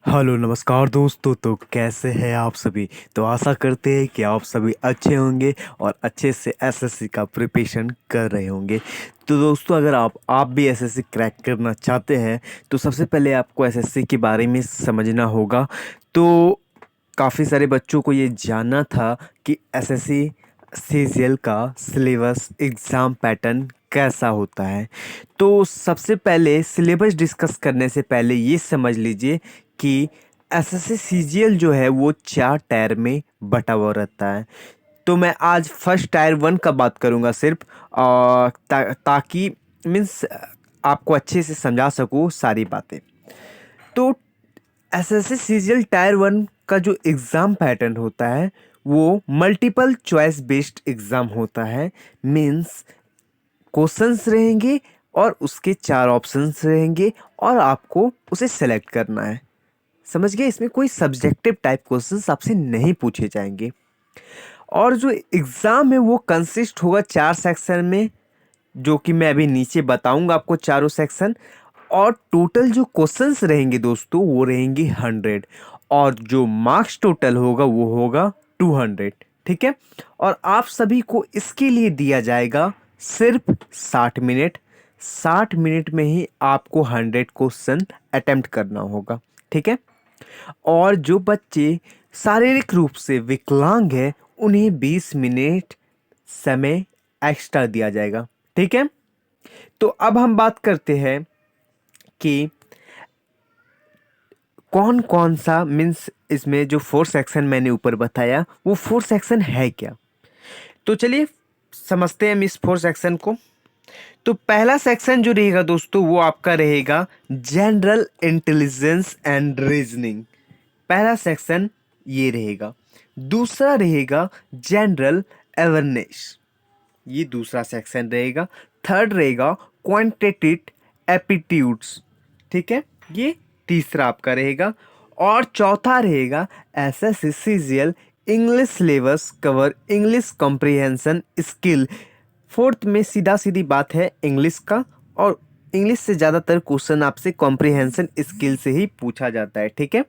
Hello नमस्कार दोस्तों। तो कैसे हैं आप सभी। तो आशा करते हैं कि आप सभी अच्छे होंगे और अच्छे से एसएससी का प्रिपरेशन कर रहे होंगे। तो दोस्तों, अगर आप भी एसएससी क्रैक करना चाहते हैं तो सबसे पहले आपको एसएससी के बारे में समझना होगा। तो काफ़ी सारे बच्चों को ये जानना था कि एसएससी सीजीएल का सिलेबस एग्ज़ाम पैटर्न कैसा होता है। तो सबसे पहले सिलेबस डिस्कस करने से पहले ये समझ लीजिए कि एसएससी सीजीएल जो है वो 4 टायर में बटा हुआ रहता है। तो मैं आज फर्स्ट टायर 1 का बात करूँगा सिर्फ ताकि मीन्स आपको अच्छे से समझा सकूँ सारी बातें। तो एसएससी सीजीएल टायर 1 का जो एग्ज़ाम पैटर्न होता है वो मल्टीपल चॉइस बेस्ड एग्ज़ाम होता है। मीन्स क्वेश्चंस रहेंगे और उसके 4 ऑप्शंस रहेंगे और आपको उसे सेलेक्ट करना है। समझ गए। इसमें कोई सब्जेक्टिव टाइप क्वेश्चंस आपसे नहीं पूछे जाएंगे। और जो एग्ज़ाम है वो कंसिस्ट होगा 4 सेक्शन में, जो कि मैं अभी नीचे बताऊंगा आपको चारों सेक्शन। और टोटल जो क्वेश्चंस रहेंगे दोस्तों वो रहेंगे 100 और जो मार्क्स टोटल होगा वो होगा 200। ठीक है। और आप सभी को इसके लिए दिया जाएगा सिर्फ 60 मिनट। 60 मिनट में ही आपको 100 क्वेश्चन अटेम्प्ट करना होगा। ठीक है। और जो बच्चे शारीरिक रूप से विकलांग है उन्हें 20 मिनट समय एक्स्ट्रा दिया जाएगा। ठीक है। तो अब हम बात करते हैं कि कौन कौन सा मीन्स इसमें जो 4 सेक्शन मैंने ऊपर बताया वो 4 सेक्शन है क्या। तो चलिए समझते हैं हम इस 4 सेक्शन को। तो पहला सेक्शन जो रहेगा दोस्तों वो आपका रहेगा जनरल इंटेलिजेंस एंड रीजनिंग। पहला सेक्शन ये रहेगा। दूसरा रहेगा जनरल अवेयरनेस, ये दूसरा सेक्शन रहेगा। थर्ड रहेगा क्वांटिटेटिव एप्टीट्यूड्स। ठीक है, ये तीसरा आपका रहेगा। और चौथा रहेगा SSC CGL English syllabus cover English comprehension skill. Fourth में सीधा सीधी बात है इंग्लिश का, और इंग्लिश से ज़्यादातर क्वेश्चन आपसे कॉम्प्रिहेंशन स्किल से ही पूछा जाता है। ठीक है।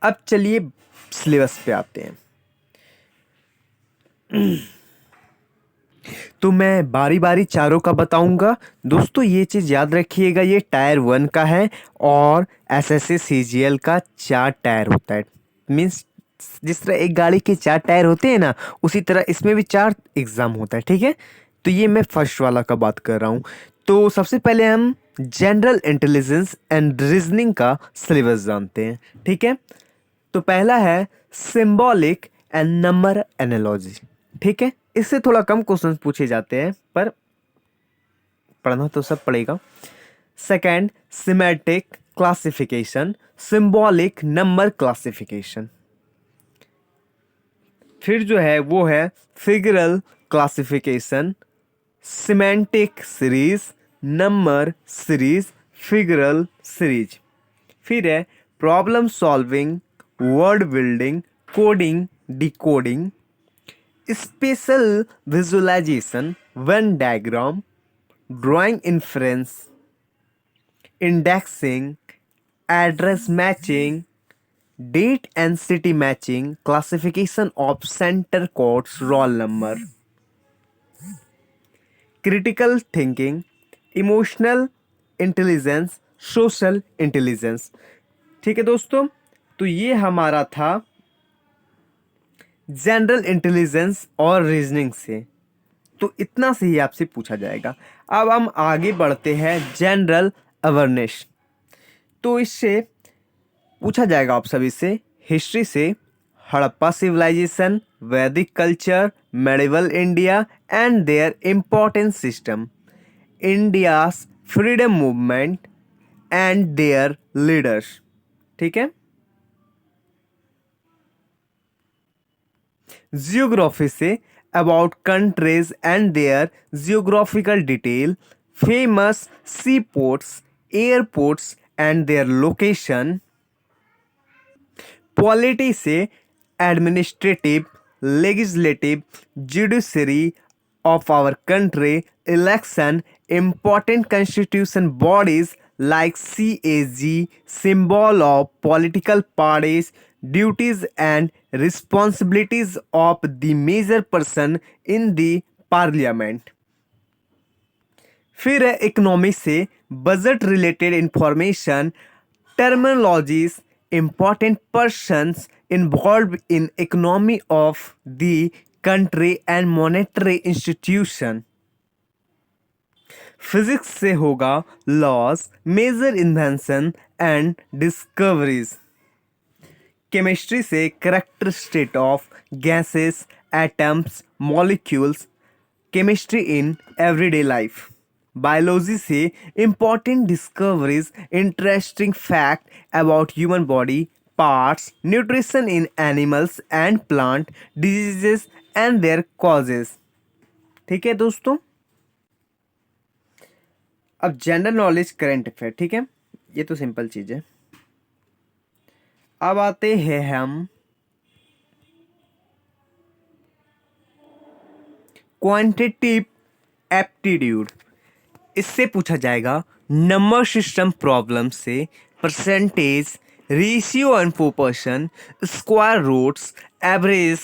अब चलिए सिलेबस पे आते हैं। तो मैं बारी बारी चारों का बताऊंगा। दोस्तों ये चीज़ याद रखिएगा, ये टायर 1 का है और एसएससी सीजीएल का 4 टायर होता है। मीन्स जिस तरह एक गाड़ी के 4 टायर होते हैं ना, उसी तरह इसमें भी 4 एग्ज़ाम होता है। ठीक है। तो ये मैं फर्स्ट वाला का बात कर रहा हूँ। तो सबसे पहले हम जनरल इंटेलिजेंस एंड रीजनिंग का सिलेबस जानते हैं। ठीक है। तो पहला है सिंबॉलिक एंड नंबर एनालॉजी। ठीक है। इससे थोड़ा कम क्वेश्चन पूछे जाते हैं पर पढ़ना तो सब पड़ेगा। Second symmetric classification, symbolic number classification. फिर जो है वो है figural classification, semantic series, number series, figural series. फिर है problem solving, word building, coding, decoding, spatial visualisation, Venn diagram, drawing inference, indexing, address matching, date and city matching, classification of centre codes, roll number, critical thinking, emotional intelligence, social intelligence. ठीक है दोस्तों, तो ये हमारा था general intelligence और reasoning से। तो इतना से ही आपसे पूछा जाएगा। अब हम आगे बढ़ते हैं जनरल अवेयरनेस। तो इससे पूछा जाएगा आप सभी से हिस्ट्री से Harappa civilisation, Vedic culture, medieval India and their important system, India's freedom movement and their leaders. ठीक है। जियोग्राफी से about countries and their geographical detail, famous sea ports, airports and their location. Polity से administrative, legislative, judiciary of our country, election, important constitution bodies, like CAG, symbol of political parties, duties and responsibilities of the major person in the parliament. फिर है economy से budget related information, terminologies, important persons involved in economy of the country and monetary institution. Physics से होगा laws, major invention and discoveries. Chemistry से characteristic of gases, atoms, molecules, chemistry in everyday life. Biology से important discoveries, interesting fact about human body, parts, nutrition in animals and plant, diseases and their causes. ठीक है दोस्तों. अब general knowledge, current affair. ठीक है, ये तो simple चीज है. अब आते हैं हम क्वांटिटेटिव एप्टीट्यूड. इससे पूछा जाएगा नंबर सिस्टम प्रॉब्लम से percentage, ratio and proportion, square roots, average,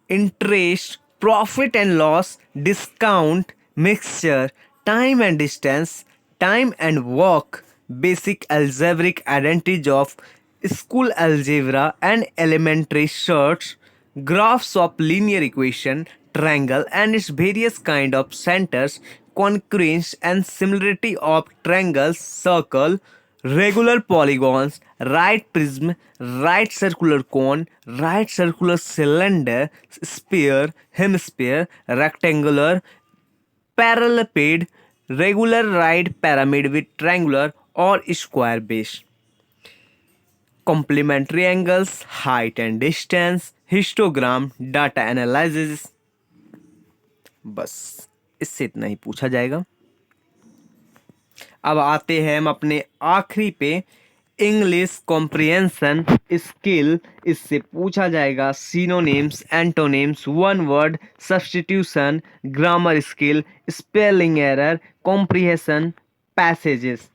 interest, profit and loss, discount, mixture, time and distance, time and work, basic algebraic identities of school algebra and elementary search, graphs of linear equation, triangle and its various kind of centers, congruence and similarity of triangles, circle, regular polygons, right prism, right circular cone, right circular cylinder, sphere, hemisphere, rectangular, parallelopiped, regular right pyramid with triangular or square base, complementary angles, height and distance, histogram, data analysis. बस इससे इतना ही पूछा जाएगा. अब आते हैं हम अपने आखिरी पे, इंग्लिश कॉम्प्रिहेंशन स्किल. इससे पूछा जाएगा synonyms, antonyms, one word substitution, grammar skill, spelling error, comprehension, passages.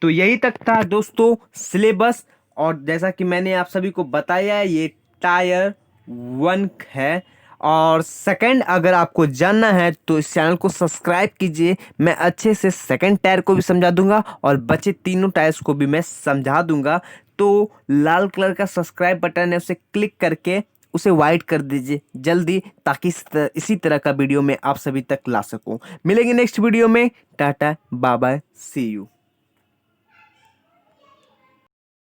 तो यही तक था दोस्तों सिलेबस. और जैसा कि मैंने आप सभी को बताया, ये टायर 1 है. और सेकंड अगर आपको जानना है तो इस चैनल को सब्सक्राइब कीजिए. मैं अच्छे से सेकंड टायर को भी समझा दूंगा और बचे तीनों टायर्स को भी मैं समझा दूंगा. तो लाल कलर का सब्सक्राइब बटन है, उसे क्लिक करके उसे वाइट कर दीजिए जल्दी, ताकि इसी तरह का वीडियो मैं आप सभी तक ला सकूं. मिलेंगे नेक्स्ट वीडियो में. Tata, bye bye, see you.